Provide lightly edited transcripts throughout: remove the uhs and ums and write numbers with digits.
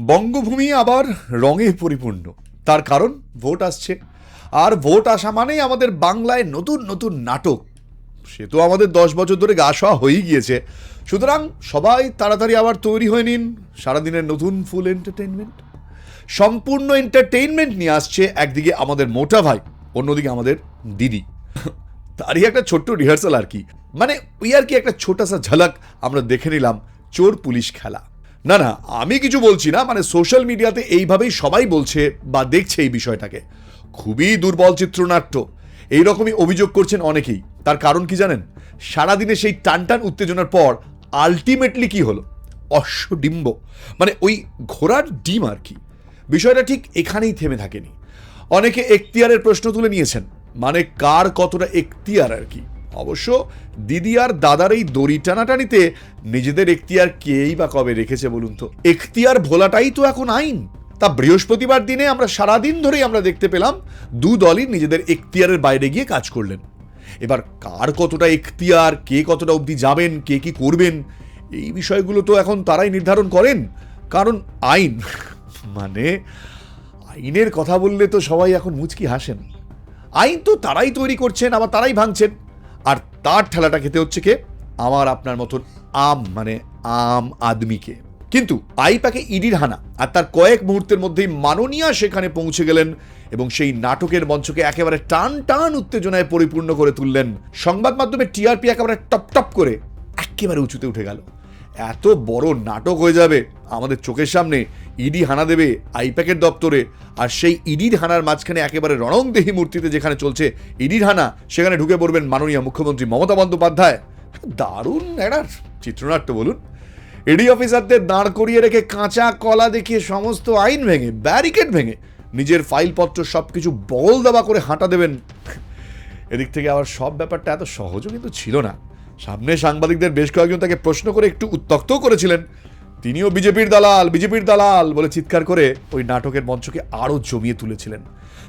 বঙ্গভূমি আবার রঙে পরিপূর্ণ। তার কারণ ভোট আসছে, আর ভোট আসা মানেই আমাদের বাংলায় নতুন নতুন নাটক। সে তো আমাদের 10 বছর ধরে গা শোয়া হয়েই গিয়েছে। সুতরাং সবাই তাড়াতাড়ি আবার তৈরি হয়ে নিন সারাদিনের নতুন ফুল এন্টারটেইনমেন্ট। সম্পূর্ণ এন্টারটেইনমেন্ট নিয়ে আসছে একদিকে আমাদের মোটা ভাই, অন্যদিকে আমাদের দিদি। তারই একটা ছোট্ট রিহার্সাল আর কি, মানে ওই আর কি একটা ছোটাসা ঝলক আমরা দেখে নিলাম চোর পুলিশ খেলা। না না, আমি কিছু বলছি না, মানে সোশ্যাল মিডিয়াতে এইভাবেই সবাই বলছে বা দেখছে এই বিষয়টাকে। খুবই দুর্বল চিত্রনাট্য, এইরকমই অভিযোগ করছেন অনেকেই। তার কারণ কি জানেন? সারাদিনে সেই টানটান উত্তেজনার পর আলটিমেটলি কি হলো? অশ্বডিম্ব, মানে ওই ঘোড়ার ডিম আর কি। বিষয়টা ঠিক এখানেই থেমে থাকেনি। অনেকে এখতিয়ারের প্রশ্ন তুলে নিয়েছেন, মানে কার কতটা এখতিয়ার আর কি। অবশ্য দিদি আর দাদার এই দড়ি টানাটানিতে নিজেদের এখতিয়ার কেই বা কবে রেখেছে বলুন তো? এখতিয়ার ভোলাটাই তো এখন আইন। তা বৃহস্পতিবার দিনে আমরা সারাদিন ধরেই আমরা দেখতে পেলাম দু দলই নিজেদের এখতিয়ারের বাইরে গিয়ে কাজ করলেন। এবার কার কতটা এখতিয়ার, কে কতটা অবধি যাবেন, কে কি করবেন, এই বিষয়গুলো তো এখন তারাই নির্ধারণ করেন। কারণ আইন মানে আইনের কথা বললে তো সবাই এখন মুচকি হাসেন। আইন তো তারাই তৈরি করছেন, আবার তারাই ভাঙছেন। আর তার ঠেলাটা খেতে হচ্ছে কে? আমার আপনার মতন আম আদমিকে। কিন্তু আইপ্যাকে ইডির হানা, আর তার কয়েক মুহূর্তের মধ্যেই মাননীয়া সেখানে পৌঁছে গেলেন এবং সেই নাটকের মঞ্চকে একেবারে টান টান উত্তেজনায় পরিপূর্ণ করে তুললেন। সংবাদ মাধ্যমে টিআরপি একেবারে টপ টপ করে একেবারে উঁচুতে উঠে গেল। এত বড় নাটক হয়ে যাবে আমাদের চোখের সামনে, ইডি হানা দেবে আইপ্যাকের দপ্তরে, আর সেই ইডির হানার মাঝখানে একেবারে রণংদেহী মূর্তিতে যেখানে চলছে ইডির হানা, সেখানে ঢুকে পড়বেন মাননীয় মুখ্যমন্ত্রী মমতা বন্দ্যোপাধ্যায়। দারুণ একটা চিত্রনাট্য বলুন। ইডি অফিসারদের দাঁড় করিয়ে রেখে কাঁচা কলা দেখিয়ে সমস্ত আইন ভেঙে, ব্যারিকেড ভেঙে নিজের ফাইলপত্র সবকিছু বল দাবা করে হাঁটা দেবেন। এদিক থেকে আবার সব ব্যাপারটা এত সহজও কিন্তু ছিল না। সামনে সাংবাদিকদের বেশ কয়েকজন তাকে প্রশ্ন করে একটু উত্তক্তও করেছিলেন। তিনিও বিজেপির দালাল বলে চিৎকার করে ওই নাটকের মঞ্চকে আরো জমিয়ে তুলেছিলেন।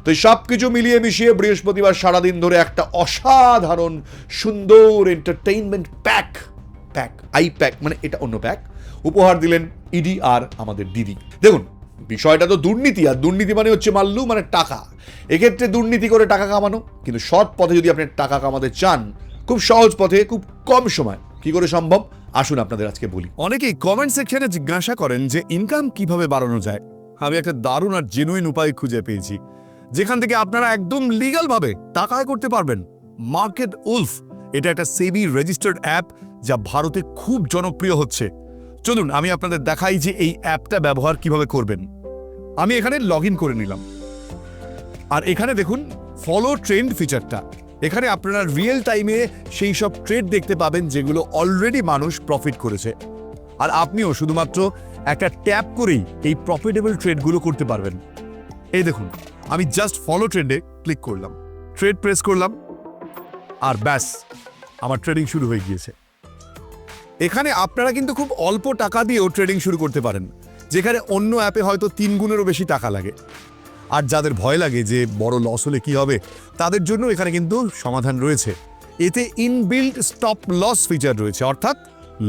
তো এই সব কিছু মিলিয়ে মিশিয়ে বৃহস্পতিবার সারাদিন ধরে একটা অসাধারণ সুন্দর এন্টারটেইনমেন্ট আইপ্যাক, মানে এটা অন্য প্যাক, উপহার দিলেন ইডি আর আমাদের দিদি। দেখুন, বিষয়টা তো দুর্নীতি, আর দুর্নীতি মানে হচ্ছে মাল্লু, মানে টাকা। এক্ষেত্রে দুর্নীতি করে টাকা কামানো, কিন্তু সৎ পথে যদি আপনি টাকা কামাতে চান, খুব সহজ পথে, খুব কম সময়, কি করে সম্ভব আসুন আপনাদের আজকে বলি। অনেকেই কমেন্ট সেকশনে জিজ্ঞাসা করেন যে ইনকাম কিভাবে বাড়ানো যায়। আমি একটা দারুণ আর জেনুইন উপায় খুঁজে পেয়েছি, যেখান থেকে আপনারা একদম লিগ্যাল ভাবে টাকা আয় করতে পারবেন। মার্কেট উলফ, এটা একটা সেবি রেজিস্টার্ড অ্যাপ যা ভারতে খুব জনপ্রিয় হচ্ছে। চলুন আমি আপনাদের দেখাই যে এই অ্যাপটা ব্যবহার কিভাবে করবেন। আমি এখানে লগ ইন করে নিলাম, আর এখানে দেখুন ফলো ট্রেন্ড ফিচারটা। এখানে আপনারা রিয়েল টাইমে সেই সব ট্রেড দেখতে পাবেন যেগুলো অলরেডি মানুষ প্রফিট করেছে, আর আপনিও শুধুমাত্র একটা ট্যাপ করেই এই প্রফিটেবল ট্রেডগুলো করতে পারবেন। এই দেখুন, আমি জাস্ট ফলো ট্রেন্ডে ক্লিক করলাম, ট্রেড প্রেস করলাম, আর ব্যাস আমার ট্রেডিং শুরু হয়ে গিয়েছে। এখানে আপনারা কিন্তু খুব অল্প টাকা দিয়েও ট্রেডিং শুরু করতে পারেন, যেখানে অন্য অ্যাপে হয়তো 3 গুণেরও বেশি টাকা লাগে। আর যাদের ভয় লাগে যে বড় লস হলে কি হবে, তাদের জন্য এখানে কিন্তু সমাধান রয়েছে। এতে ইনবিল্ট স্টপ লস ফিচার রয়েছে, অর্থাৎ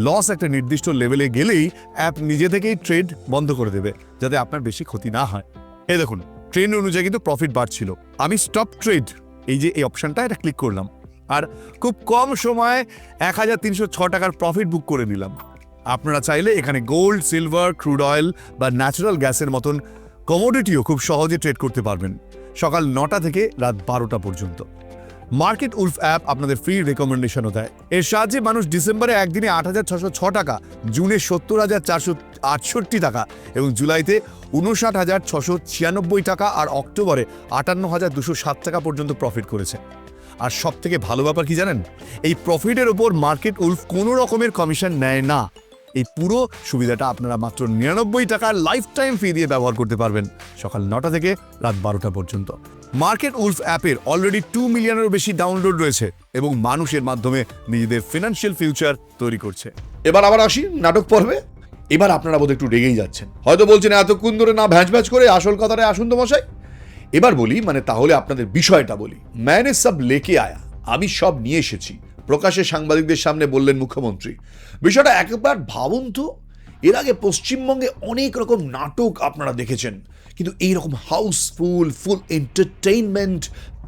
লস একটা নির্দিষ্ট লেভেলে গেলেই অ্যাপ নিজে থেকেই ট্রেড বন্ধ করে দেবে, যাতে আপনার বেশি ক্ষতি না হয়। এই দেখুন, ট্রেন্ড অনুযায়ী কিন্তু প্রফিট বাড়ছিল। আমি স্টপ ট্রেড, এই যে এই অপশনটা, এটা ক্লিক করলাম, আর খুব কম সময়ে 1306 টাকার প্রফিট বুক করে নিলাম। আপনারা চাইলে এখানে গোল্ড, সিলভার, ক্রুড অয়েল বা ন্যাচারাল গ্যাসের মতন কমোডিটিও খুব সহজে ট্রেড করতে পারবেন, সকাল 9টা থেকে রাত 12টা পর্যন্ত। মার্কেট উলফ অ্যাপ আপনাদের ফ্রি রেকমেন্ডেশনও দেয়। এর সাহায্যে মানুষ ডিসেম্বরে একদিনে 8,606 টাকা, জুনে 70,468 টাকা এবং জুলাইতে 59,696 টাকা আর অক্টোবরে 58,207 টাকা পর্যন্ত প্রফিট করেছে। আর সব থেকে ভালো ব্যাপার কি জানেন? এই প্রফিটের ওপর মার্কেট উলফ কোনো রকমের কমিশন নেয় না। এই পুরো সুবিধাটা আপনারা মাত্র 99 টাকার লাইফ টাইম ফি দিয়ে ব্যবহার করতে পারবেন, সকাল 9টা থেকে রাত 12টা পর্যন্ত। মার্কেট উলফ অ্যাপের অলরেডি 2 মিলিয়নেরও বেশি ডাউনলোড রয়েছে এবং মানুষের মাধ্যমে নিজেদের ফিনান্সিয়াল ফিউচার তৈরি করছে। এবার আবার আসি নাটক পর্বে। এবার আপনারা বোধহয় একটু রেগেই যাচ্ছেন, হয়তো বলছেন এতক্ষণ ধরে না ভ্যাঁচ করে আসল কথাটায় আসুন তো মশাই। এবার বলি, মানে তাহলে আপনাদের বিষয়টা বলি। ম্যানে সব লেকে আয়া, আমি সব নিয়ে এসেছি, প্রকাশ্যে সাংবাদিকদের সামনে বললেন মুখ্যমন্ত্রী। বিষয়টা একবার ভাবুন তো, এর আগে পশ্চিমবঙ্গে অনেক রকম নাটক আপনারা দেখেছেন, কিন্তু এইরকম হাউসফুল, ফুল এন্টারটেইনমেন্ট,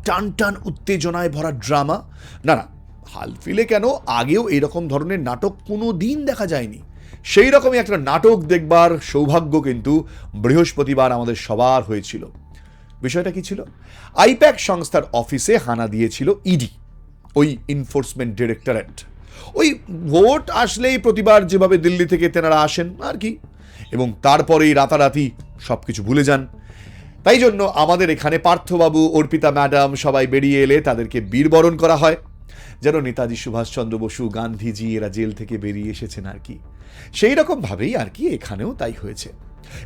টান টান উত্তেজনায় ভরা ড্রামা না না, হালফিলে কেন, আগেও এইরকম ধরনের নাটক কোনো দিন দেখা যায়নি। সেই রকমই একটা নাটক দেখবার সৌভাগ্য কিন্তু বৃহস্পতিবার আমাদের সবার হয়েছিল। বিষয়টা কি ছিল? আইপ্যাক সংস্থার অফিসে হানা দিয়েছিল ইডি, ওই এনফোর্সমেন্ট ডিরেক্টরেট। ওই ভোট আসলেই প্রতিবার যেভাবে দিল্লি থেকে তেনারা আসেন আর কি, এবং তারপরেই রাতারাতি সব কিছু ভুলে যান। তাই জন্য আমাদের এখানে পার্থবাবু, অর্পিতা ম্যাডাম সবাই বেরিয়ে এলে তাদেরকে বীরবরণ করা হয়, যেন নেতাজি সুভাষচন্দ্র বসু, গান্ধীজি এরা জেল থেকে বেরিয়ে এসেছেন আর কি। সেই রকমভাবেই আর কি এখানেও তাই হয়েছে।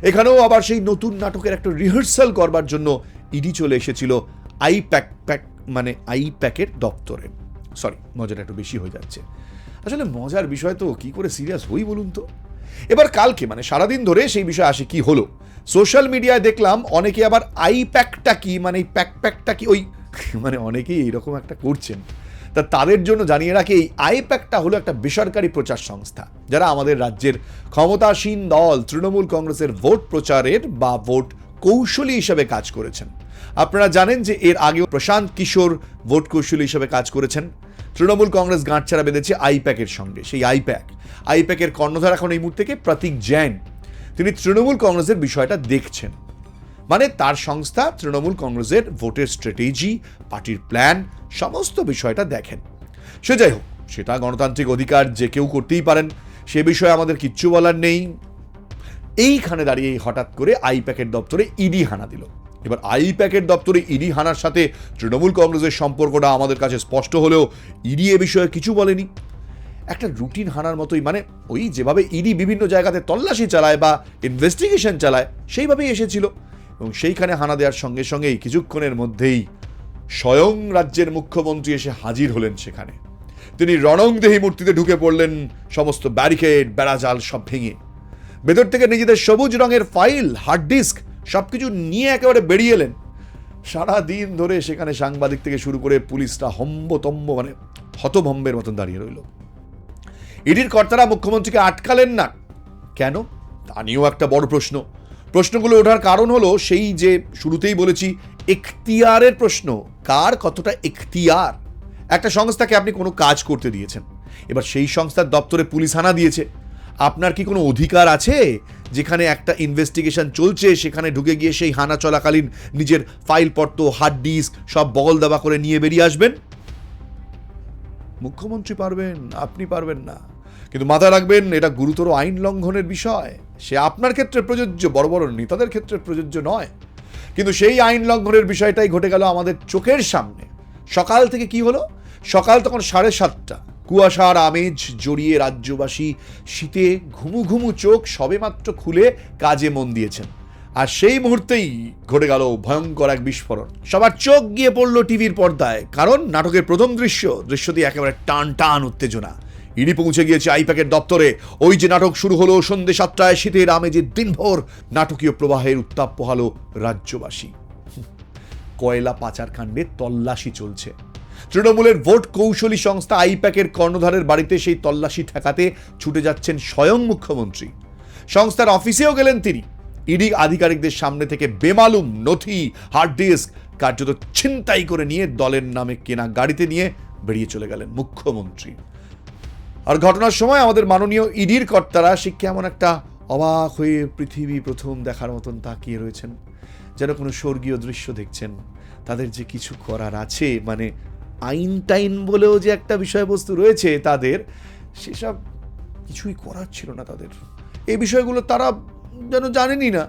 এখানেও আবার সেই নতুন নাটকের একটা রিহার্সাল করবার জন্য ইডি চলে এসেছিল আইপ্যাকের দপ্তরে। সরি, মজাটা একটু বেশি হয়ে যাচ্ছে। আসলে মজার বিষয় তো, কি করে সিরিয়াস হই বলুন তো। এবার কালকে মানে সারাদিন ধরে সেই বিষয় আসে কি হলো। সোশ্যাল মিডিয়ায় দেখলাম অনেকে আবার আইপ্যাকটা কি, মানে এই প্যাকটা কি, ওই মানে অনেকেই এইরকম একটা করছেন। তা তাদের জন্য জানিয়ে রাখি, এই আইপ্যাকটা হলো একটা বেসরকারি প্রচার সংস্থা, যারা আমাদের রাজ্যের ক্ষমতাসীন দল তৃণমূল কংগ্রেসের ভোট প্রচারের বা ভোট কৌশলী হিসেবে কাজ করেছেন। আপনারা জানেন যে এর আগেও প্রশান্ত কিশোর ভোট কৌশলী হিসেবে কাজ করেছেন। তৃণমূল কংগ্রেস গাঁটছাড়া বেঁধেছে আইপ্যাকের সঙ্গে। সেই আইপ্যাকের কর্ণধার এখন এই মুহূর্তে প্রতীক জৈন। তিনি তৃণমূল কংগ্রেসের বিষয়টা দেখছেন, মানে তার সংস্থা তৃণমূল কংগ্রেসের ভোটের স্ট্র্যাটেজি, পার্টির প্ল্যান, সমস্ত বিষয়টা দেখেন। সে যাই হোক, সেটা গণতান্ত্রিক অধিকার, যে কেউ করতেই পারেন, সে বিষয়ে আমাদের কিচ্ছু বলার নেই। এইখানে দাঁড়িয়ে হঠাৎ করে আইপ্যাকের দপ্তরে ইডি হানা দিল। এবার আইপ্যাকের দপ্তরে ইডি হানার সাথে তৃণমূল কংগ্রেসের সম্পর্কটা আমাদের কাছে স্পষ্ট হলেও ইডি এ বিষয়ে কিছু বলেনি। একটা রুটিন হানার মতোই, মানে ওই যেভাবে ইডি বিভিন্ন জায়গাতে তল্লাশি চালায় বা ইনভেস্টিগেশন চালায়, সেইভাবেই এসেছিল। এবং সেইখানে হানা দেওয়ার সঙ্গে সঙ্গেই কিছুক্ষণের মধ্যেই স্বয়ং রাজ্যের মুখ্যমন্ত্রী এসে হাজির হলেন সেখানে। তিনি রণংদেহী মূর্তিতে ঢুকে পড়লেন, সমস্ত ব্যারিকেড, বেড়াজাল সব ভেঙে। ভেতর থেকে নিজেদের সবুজ রঙের ফাইল, হার্ড ডিস্ক সবকিছু নিয়ে একেবারে বেরিয়ে এলেন। সারা দিন ধরে সেখানে সাংবাদিক থেকে শুরু করে পুলিশরা হম্বতম্ব, মানে হতভম্বের মতন দাঁড়িয়ে রইল। ইডির কর্তারা মুখ্যমন্ত্রীকে আটকালেন না কেন, তা নিয়েও একটা বড় প্রশ্ন। প্রশ্নগুলো ওঠার কারণ হলো সেই যে শুরুতেই বলেছি, এখতিয়ারের প্রশ্ন। কার কতটা এখতিয়ার? একটা সংস্থাকে আপনি কোনো কাজ করতে দিয়েছেন, এবার সেই সংস্থার দপ্তরে পুলিশ হানা দিয়েছে। আপনার কি কোনো অধিকার আছে যেখানে একটা ইনভেস্টিগেশন চলছে সেখানে ঢুকে গিয়ে সেই হানা চলাকালীন নিজের ফাইলপত্র, হার্ড ডিস্ক সব বগল দাবা করে নিয়ে বেরিয়ে আসবেন? মুখ্যমন্ত্রী পারবেন, আপনি পারবেন না। কিন্তু মাথায় রাখবেন, এটা গুরুতর আইন লঙ্ঘনের বিষয়। সে আপনার ক্ষেত্রে প্রযোজ্য, বড় বড় নেতাদের ক্ষেত্রে প্রযোজ্য নয়। কিন্তু সেই আইন লঙ্ঘনের বিষয়টাই ঘটে গেল আমাদের চোখের সামনে। সকাল থেকে কি হলো? সকাল তখন 7:30, কুয়াশার আমেজ জড়িয়ে রাজ্যবাসী শীতে ঘুমু ঘুমু চোখ সবেমাত্র খুলে কাজে মন দিয়েছেন। আর সেই মুহূর্তেই ঘটে গেল ভয়ঙ্কর এক বিস্ফোরণ। সবার চোখ গিয়ে পড়লো টিভির পর্দায়, কারণ নাটকের প্রথম দৃশ্যটি একেবারে টান টান উত্তেজনা। ইডি পৌঁছে গিয়েছে আইপ্যাকের দপ্তরে। ওই যে নাটক শুরু হলো সন্ধ্যে 7টায়, শীতের আমেজে দিনভর নাটকীয় প্রবাহের উত্তাপ পোহালো রাজ্যবাসী। কয়লা পাচার কাণ্ডে তল্লাশি চলছে। তৃণমূলের ভোট কৌশলী সংস্থা আইপ্যাকের কর্ণধারের বাড়িতে সেই তল্লাশি ঠেকাতে ছুটে যাচ্ছেন স্বয়ং মুখ্যমন্ত্রী। সংস্থার অফিসেও গেলেন তিনি। ইডি আধিকারিকদের সামনে থেকে বেমালুম নথি, হার্ড ডিস্ক কার্যত ছিনতাই করে নিয়ে দলের নামে কেনা গাড়িতে নিয়ে বেরিয়ে চলে গেলেন মুখ্যমন্ত্রী। আর ঘটনার সময় আমাদের মাননীয় ইডির কর্তারা সে কেমন একটা অবাক হয়ে পৃথিবী প্রথম দেখার মতন তাকিয়ে রয়েছেন, যেন কোনো স্বর্গীয় দৃশ্য দেখছেন। তাদের যে কিছু করার আছে, মানে আইন টাইন বলেও যে একটা বিষয়বস্তু রয়েছে তাদের, সেসব কিছুই করার ছিল না তাদের। এই বিষয়গুলো তারা যেন জানেনই না।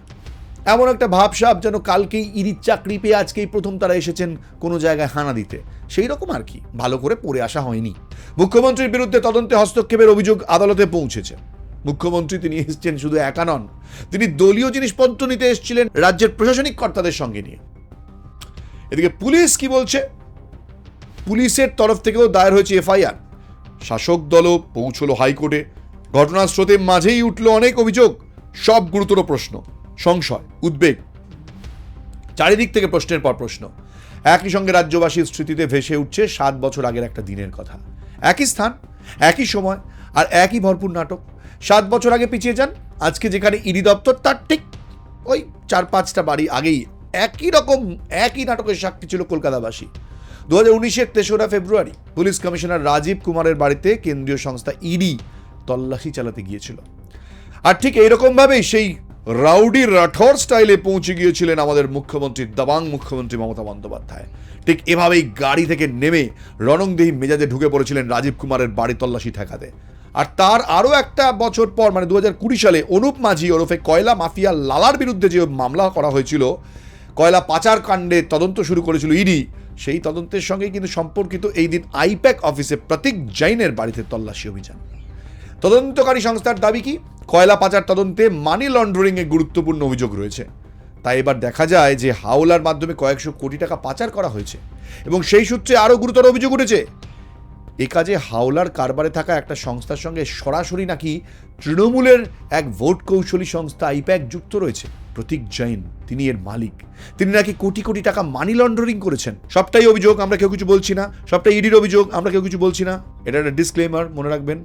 এমন একটা ভাবসাব যেন কালকেই ইডির চাকরি পেয়ে আজকেই প্রথম তারা এসেছেন কোনো জায়গায় হানা দিতে, সেই রকম আর কি। ভালো করে পড়ে আসা হয়নি। মুখ্যমন্ত্রীর বিরুদ্ধে তদন্তে হস্তক্ষেপের অভিযোগ আদালতে পৌঁছেছে। মুখ্যমন্ত্রী তিনি এসেছেন শুধু একা নন, তিনি দলীয় জিনিসপত্র নিতে এসেছিলেন রাজ্যের প্রশাসনিক কর্তাদের সঙ্গে নিয়ে। এদিকে পুলিশ কি বলছে? পুলিশের তরফ থেকেও দায়ের হয়েছে এফআইআর। শাসক দলও পৌঁছলো হাইকোর্টে। ঘটনার স্রোতে মাঝেই উঠল অনেক অভিযোগ, সব গুরুতর প্রশ্ন, সংশয়, উদ্বেগ, চারিদিক থেকে প্রশ্নের পর প্রশ্ন। একই সঙ্গে রাজ্যবাসীর স্মৃতিতে ভেসে উঠছে 7 বছর আগের একটা দিনের কথা। একই স্থান, একই সময় আর একই ভরপুর নাটক। 7 বছর আগে পিছিয়ে যান, আজকে যেখানে ইডি দপ্তর তার ঠিক ওই 4-5টা বাড়ি আগেই একই নাটকের সাক্ষী ছিল কলকাতাবাসী। 2019-এর 3রা ফেব্রুয়ারি পুলিশ কমিশনার রাজীব কুমারের বাড়িতে কেন্দ্রীয় সংস্থা ইডি তল্লাশি চালাতে গিয়েছিল। আর ঠিক এইরকমভাবেই সেই রাউডি রাঠোর স্টাইলে পৌঁছে গিয়েছিলেন আমাদের মুখ্যমন্ত্রী, দাবাং মুখ্যমন্ত্রী মমতা বন্দ্যোপাধ্যায়। ঠিক এভাবেই গাড়ি থেকে নেমে রণংদেহী মেজাজে ঢুকে পড়েছিলেন রাজীব কুমারের বাড়ি তল্লাশি ঠেকাতে। আর তার আরও একটা বছর পর মানে 2020 সালে অনুপ মাঝি ওরফে কয়লা মাফিয়া লালার বিরুদ্ধে যে মামলা করা হয়েছিল, কয়লা পাচার কাণ্ডে তদন্ত শুরু করেছিল ইডি, সেই তদন্তের সঙ্গে কিন্তু সম্পর্কিত এই দিন আইপ্যাক অফিসে প্রতীক জৈনের বাড়িতে তল্লাশি অভিযান। তদন্তকারী সংস্থার দাবি কি, কয়লা পাচার তদন্তে মানি লন্ডারিংয়ে গুরুত্বপূর্ণ অভিযোগ রয়েছে। তাই এবার দেখা যায় যে হাওলার মাধ্যমে কয়েকশো কোটি টাকা পাচার করা হয়েছে এবং সেই সূত্রে আরও গুরুতর অভিযোগ উঠেছে। এ কাজে হাওলার কারবারে থাকা একটা সংস্থার সঙ্গে সরাসরি নাকি তৃণমূলের এক ভোট কৌশলী সংস্থা আইপ্যাক যুক্ত রয়েছে। প্রতীক জৈন তিনি এর মালিক, তিনি নাকি কোটি কোটি টাকা মানি লন্ডারিং করেছেন। সবটাই অভিযোগ, আমরা কেউ কিছু বলছি না, সবটাই ইডির অভিযোগ, আমরা কেউ কিছু বলছি না, এটা একটা ডিসক্লেমার মনে রাখবেন।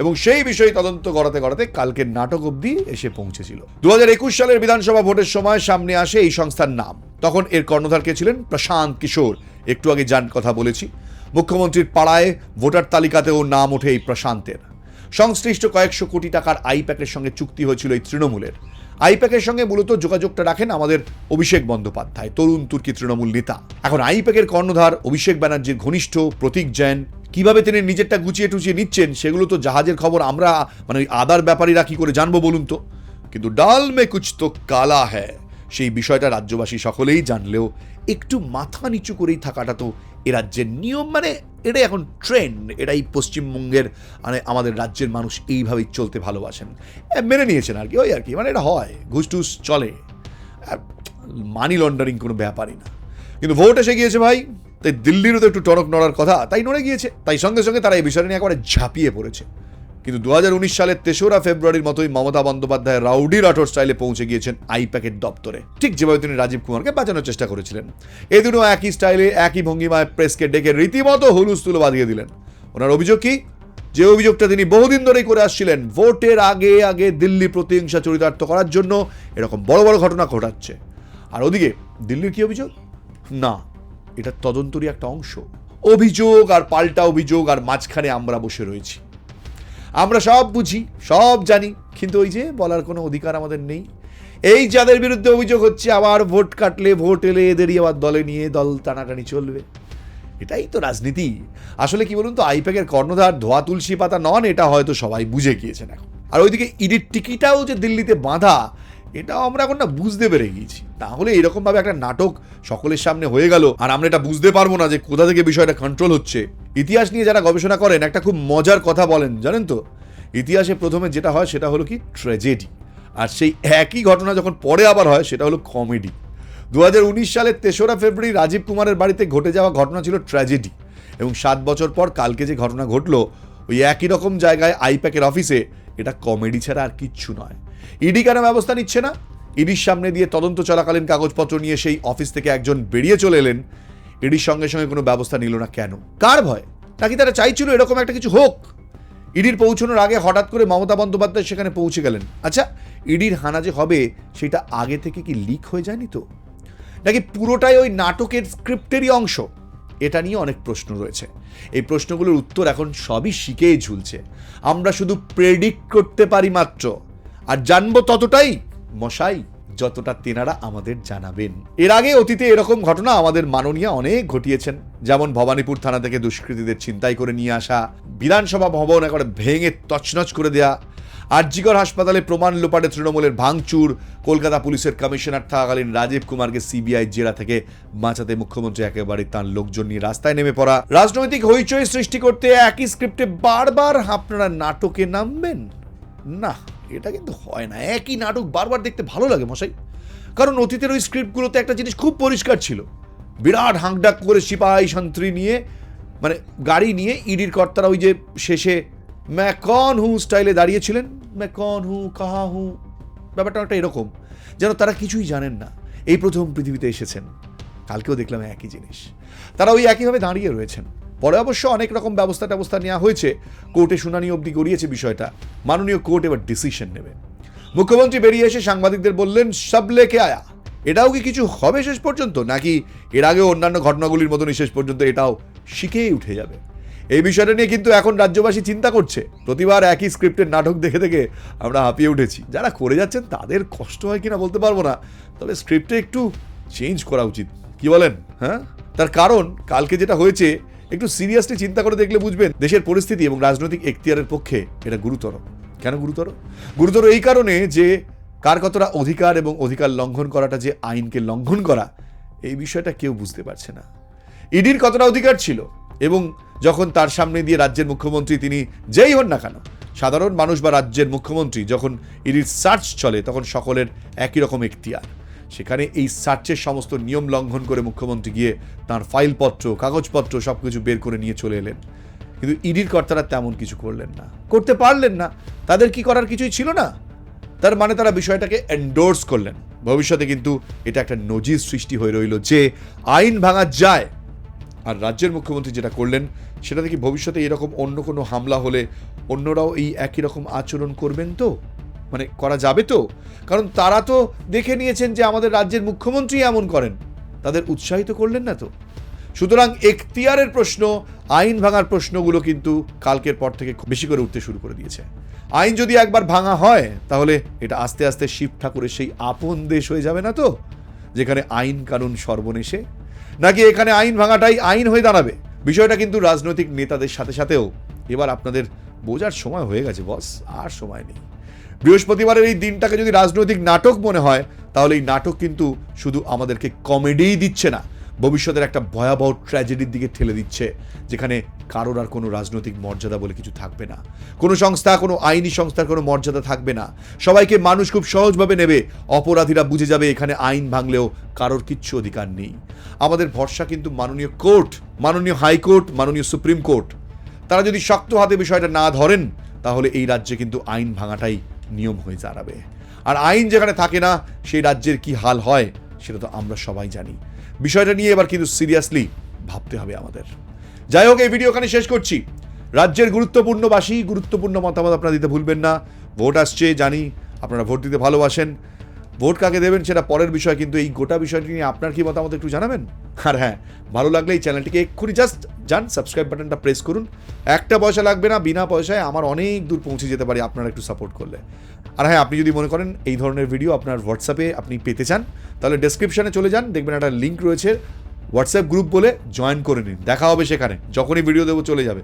এবং সেই বিষয়ে তদন্ত গড়াতে গড়াতে কালকের নাটক অবধি এসে পৌঁছেছিল। 2021 সালের বিধানসভা ভোটের সময় সামনে আসে এই সংস্থার নাম। তখন এর কর্ণধার কে ছিলেন? প্রশান্ত কিশোর। একটু আগে যার কথা বলেছি, মুখ্যমন্ত্রীর পাড়ায় ভোটার তালিকাতেও নাম ওঠে এই প্রশান্তের। সংশ্লিষ্ট কয়েকশো কোটি টাকার আইপ্যাকের সঙ্গে চুক্তি হয়েছিল এই তৃণমূলের। আইপ্যাকের সঙ্গে মূলত যোগাযোগটা রাখেন আমাদের অভিষেক বন্দ্যোপাধ্যায়, তরুণ তুর্কি তৃণমূল নেতা। এখন আইপ্যাকের কর্ণধার অভিষেক ব্যানার্জির ঘনিষ্ঠ প্রতীক জৈন কিভাবে তিনি নিজেরটা গুছিয়ে টুচিয়ে নিচ্ছেন সেগুলো তো জাহাজের খবর আমরা মানে ওই আদার ব্যাপারীরা কি করে জানবো বলুন তো। কিন্তু ডাল মে কুছ তো কালা হ্যায়, সেই বিষয়টা রাজ্যবাসী সকলেই জানলেও একটু মাথা নিচু করেই থাকাটা তো এ রাজ্যের নিয়ম, মানে এটাই এখন ট্রেন্ড, এটাই পশ্চিমবঙ্গের মানে আমাদের রাজ্যের মানুষ এইভাবেই চলতে ভালোবাসেন, মেনে নিয়েছেন আর কি, ওই আর কি, মানে এটা হয়, ঘুষ টুস চলে, আর মানি লন্ডারিং কোনো ব্যাপারই না। কিন্তু ভোট এসে গিয়েছে ভাই, তাই দিল্লিরও তো একটু টনক নড়ার কথা, তাই নড়ে গিয়েছে, তাই সঙ্গে সঙ্গে তারা এই বিষয়টা নিয়ে একেবারে ঝাঁপিয়ে পড়েছে। কিন্তু 2019 সালের 3রা ফেব্রুয়ারির মতোই মমতা বন্দ্যোপাধ্যায় রাউডি রাঠোর স্টাইলে পৌঁছে গিয়েছেন আইপ্যাকের দপ্তরে, ঠিক যেভাবে তিনি রাজীব কুমারকে বাঁচানোর চেষ্টা করেছিলেন। এদিনও একই স্টাইলে একই ভঙ্গিমায় প্রেসকে ডেকে রীতিমতো হুলুস্থুল বাঁধিয়ে দিলেন। ওনার অভিযোগ কি, যে অভিযোগটা তিনি বহুদিন ধরেই করে আসছিলেন, ভোটের আগে আগে দিল্লি প্রতিহিংসা চরিতার্থ করার জন্য এরকম বড় বড় ঘটনা ঘটাচ্ছে। আর ওদিকে দিল্লির কি অভিযোগ? না, এটা তদন্তরই একটা অংশ। অভিযোগ আর পাল্টা অভিযোগ, আর মাঝখানে আমরা বসে রয়েছি। আমরা সব বুঝি, সব জানি, কিন্তু ওই যে বলার কোনো অধিকার আমাদের নেই। এই যাদের বিরুদ্ধে অভিযোগ হচ্ছে, আবার ভোট কাটলে ভোট এলে এদেরই আবার দলে নিয়ে দল টানাটানি চলবে। এটাই তো রাজনীতি। আসলে কি বলুন তো, আইপ্যাকের কর্ণধার ধোয়া তুলসী পাতা নন, এটা হয়তো সবাই বুঝে গিয়েছেন এখন। আর ওইদিকে ইডির টিকিটাও যে দিল্লিতে বাঁধা, এটাও আমরা এখন না বুঝতে পেরে গিয়েছি। তাহলে এরকমভাবে একটা নাটক সকলের সামনে হয়ে গেল, আর আমরা এটা বুঝতে পারবো না যে কোথা থেকে বিষয়টা কন্ট্রোল হচ্ছে। ইতিহাস নিয়ে যারা গবেষণা করেন একটা খুব মজার কথা বলেন, জানেন তো, ইতিহাসে প্রথমে যেটা হয় সেটা হলো কি ট্র্যাজেডি, আর সেই একই ঘটনা যখন পরে আবার হয় সেটা হলো কমেডি। 2019 সালের 3রা ফেব্রুয়ারি রাজীব কুমারের বাড়িতে ঘটে যাওয়া ঘটনা ছিল ট্র্যাজেডি, এবং 7 বছর পর কালকে যে ঘটনা ঘটলো ওই একই রকম জায়গায় আইপ্যাকের অফিসে, এটা কমেডি ছাড়া আর কিচ্ছু নয়। ইডি কেন ব্যবস্থা নিচ্ছে না? ইডির সামনে দিয়ে তদন্ত চলাকালীন কাগজপত্র নিয়ে সেই অফিস থেকে একজন বেরিয়ে চলে এলেন, ইডির সঙ্গে সঙ্গে কোনো ব্যবস্থা নিল না কেন? কার ভয়? নাকি তারা চাইছিল এরকম একটা কিছু হোক? ইডির পৌঁছানোর আগে হঠাৎ করে মমতা বন্দ্যোপাধ্যায় সেখানে পৌঁছে গেলেন। আচ্ছা, ইডির হানা যে হবে সেটা আগে থেকে কি লিক হয়ে যায়নি তো? নাকি পুরোটাই ওই নাটকের স্ক্রিপ্টেরই অংশ? এটা নিয়ে অনেক প্রশ্ন রয়েছে। এই প্রশ্নগুলোর উত্তর এখন সবই শিখেই ঝুলছে। আমরা শুধু প্রেডিক্ট করতে পারি মাত্র, আর জানবো ততটাই মশাই যতটা তেনারা আমাদের জানাবেন। এর আগে অতীতে এরকম ঘটনা আমাদের মাননীয়া অনেক ঘটিয়েছেন, যেমন ভবানীপুর থানা থেকে দুষ্কৃতীদের ছিনতাই করে নিয়ে আসা, বিধানসভা ভবন একবারে ভেঙে তছনছ করে দেয়া, আরজিকর হাসপাতালে প্রমাণ লোপাটে তৃণমূলের ভাঙচুর, কলকাতা পুলিশের কমিশনার থাকাকালীন রাজীব কুমারকে সিবিআই জেরা থেকে বাঁচাতে মুখ্যমন্ত্রী একেবারে তাঁর লোকজন নিয়ে রাস্তায় নেমে পড়া। রাজনৈতিক হইচই সৃষ্টি করতে একই স্ক্রিপ্টে বারবার আপনারা নাটকে নামবেন না, এটা কিন্তু হয় না। একই নাটক বারবার দেখতে ভালো লাগে মশাই, কারণ অতীতের ওই স্ক্রিপ্টগুলোতে একটা জিনিস খুব পরিষ্কার ছিল, বিরাট হাঁকডাক করে সিপাহী শান্তি নিয়ে মানে গাড়ি নিয়ে ইডির কর্তারা ওই যে শেষে मैं कौन हूँ স্টাইলে দাঁড়িয়েছিলেন, मैं कौन हूँ कहाँ हूँ, ব্যাপারটা একটা এরকম যেন তারা কিছুই জানেন না, এই প্রথম পৃথিবীতে এসেছেন। কালকেও দেখলাম একই জিনিস, তারা ওই একইভাবে দাঁড়িয়ে রয়েছেন। পরে অবশ্য অনেক রকম ব্যবস্থা নেওয়া হয়েছে, কোর্টে শুনানি অবধি গড়িয়েছে বিষয়টা। মাননীয় কোর্ট এবার ডিসিশন নেবে। মুখ্যমন্ত্রী বেরিয়ে এসে সাংবাদিকদের বললেন, সব লেকে আয়া। এটাও কি কিছু হবে শেষ পর্যন্ত, নাকি এর আগে অন্যান্য ঘটনাগুলির মতনই শেষ পর্যন্ত এটাও শিখেই উঠে যাবে? এই বিষয়টা নিয়ে কিন্তু এখন রাজ্যবাসী চিন্তা করছে। প্রতিবার একই স্ক্রিপ্টের নাটক দেখে দেখে আমরা হাঁপিয়ে উঠেছি। যারা করে যাচ্ছেন তাদের কষ্ট হয় কিনা বলতে পারবো না, তবে স্ক্রিপ্টে একটু চেঞ্জ করা উচিত, কি বলেন? হ্যাঁ, তার কারণ কালকে যেটা হয়েছে একটু সিরিয়াসলি চিন্তা করে দেখলে বুঝবেন দেশের পরিস্থিতি এবং রাজনৈতিক এখতিয়ারের পক্ষে এটা গুরুতর। কেন গুরুতর? গুরুতর এই কারণে যে কার কতটা অধিকার এবং অধিকার লঙ্ঘন করাটা যে আইনকে লঙ্ঘন করা, এই বিষয়টা কেউ বুঝতে পারছে না। ইডির কতটা অধিকার ছিল, এবং যখন তার সামনে দিয়ে রাজ্যের মুখ্যমন্ত্রী, তিনি যেই হন না কেন, সাধারণ মানুষ বা রাজ্যের মুখ্যমন্ত্রী, যখন ইডির সার্চ চলে তখন সকলের একই রকম এখতিয়ার। সেখানে এই সার্চের সমস্ত নিয়ম লঙ্ঘন করে মুখ্যমন্ত্রী গিয়ে তার ফাইলপত্র, কাগজপত্র সবকিছু বের করে নিয়ে চলে এলেন। কিন্তু ইডির কর্তারা তেমন কিছু করলেন না, করতে পারলেন না। তাদের কি করার কিছুই ছিল না। তার মানে তারা বিষয়টাকে এন্ডোর্স করলেন। ভবিষ্যতে কিন্তু এটা একটা নজির সৃষ্টি হয়ে রইল যে আইন ভাঙা যায়। আর রাজ্যের মুখ্যমন্ত্রী যেটা করলেন সেটা থেকে ভবিষ্যতে এরকম অন্য কোনো হামলা হলে অন্যরাও এই একই রকম আচরণ করবেন তো, মানে করা যাবে তো? কারণ তারা তো দেখে নিয়েছেন যে আমাদের রাজ্যের মুখ্যমন্ত্রী এমন করেন, তাদের উৎসাহিত করলেন না তো। সুতরাং এখতিয়ারের প্রশ্ন, আইন ভাঙার প্রশ্নগুলো কিন্তু কালকের পর থেকে বেশি করে উঠতে শুরু করে দিয়েছে। আইন যদি একবার ভাঙা হয় তাহলে এটা আস্তে আস্তে শিব ঠাকুরের সেই আপন দেশ হয়ে যাবে না তো, যেখানে আইন কানুন সর্বনেশে, নাকি এখানে আইন ভাঙাটাই আইন হয়ে দাঁড়াবে? বিষয়টা কিন্তু রাজনৈতিক নেতাদের সাথে সাথেও এবার আপনাদের বোঝার সময় হয়ে গেছে বস, আর সময় নেই। বৃহস্পতিবারের এই দিনটাকে যদি রাজনৈতিক নাটক মনে হয়, তাহলে এই নাটক কিন্তু শুধু আমাদেরকে কমেডিই দিচ্ছে না, ভবিষ্যতের একটা ভয়াবহ ট্র্যাজেডির দিকে ঠেলে দিচ্ছে, যেখানে কারোর আর কোনো রাজনৈতিক মর্যাদা বলে কিছু থাকবে না। কোনো সংস্থা, কোনো আইনি সংস্থার কোনো মর্যাদা থাকবে না। সবাইকে মানুষ খুব সহজভাবে নেবে। অপরাধীরা বুঝে যাবে এখানে আইন ভাঙলেও কারোর কিচ্ছু অধিকার নেই। আমাদের ভরসা কিন্তু মাননীয় কোর্ট, মাননীয় হাইকোর্ট, মাননীয় সুপ্রিম কোর্ট। তারা যদি শক্ত হাতে বিষয়টা না ধরেন, তাহলে এই রাজ্যে কিন্তু আইন ভাঙাটাই নিয়ম হয়ে দাঁড়াবে। আর আইন যেখানে থাকে না, সেই রাজ্যের কি হাল হয় সেটা তো আমরা সবাই জানি। বিষয়টা নিয়ে এবার কিন্তু সিরিয়াসলি ভাবতে হবে আমাদের। যাই হোক, এই ভিডিও এখানে শেষ করছি। রাজ্যের গুরুত্বপূর্ণ মতামত আপনারা দিতে ভুলবেন না। ভোট আসছে, জানি আপনারা ভোট দিতে ভালোবাসেন। ভোট কাকে দেবেন সেটা পরের বিষয়, কিন্তু এই গোটা বিষয়টি নিয়ে আপনার কি মতামত একটু জানাবেন। আর হ্যাঁ, ভালো লাগলে এই চ্যানেলটিকে এক্ষুনি জাস্ট যান, সাবস্ক্রাইব বাটনটা প্রেস করুন। একটা পয়সা লাগবে না, বিনা পয়সায় আমার অনেক দূর পৌঁছে যেতে পারি আপনারা একটু সাপোর্ট করলে। আর হ্যাঁ, আপনি যদি মনে করেন এই ধরনের ভিডিও আপনার হোয়াটসঅ্যাপে আপনি পেতে চান, তাহলে ডেসক্রিপশনে চলে যান, দেখবেন একটা লিঙ্ক রয়েছে, হোয়াটসঅ্যাপ গ্রুপ বলে জয়েন করে নিন। দেখা হবে সেখানে, যখনই ভিডিও দেবো চলে যাবে।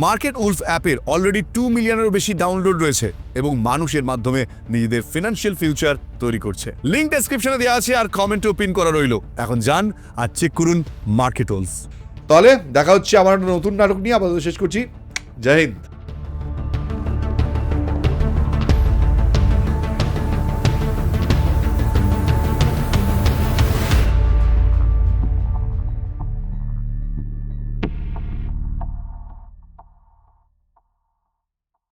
মার্কেট উলফ অ্যাপের অলরেডি 2 মিলিয়নেরও বেশি ডাউনলোড রয়েছে এবং মানুষের মাধ্যমে নিজেদের ফিনান্সিয়াল ফিউচার তৈরি করছে। লিঙ্ক ডেসক্রিপশনে দেওয়া আছে আর কমেন্টেও পিন করা রইল। এখন যান আর চেক করুন মার্কেট উলফ। তাহলে দেখা হচ্ছে আমার নতুন নাটক নিয়ে। আপাতত শেষ করছি। জয় হিন্দ।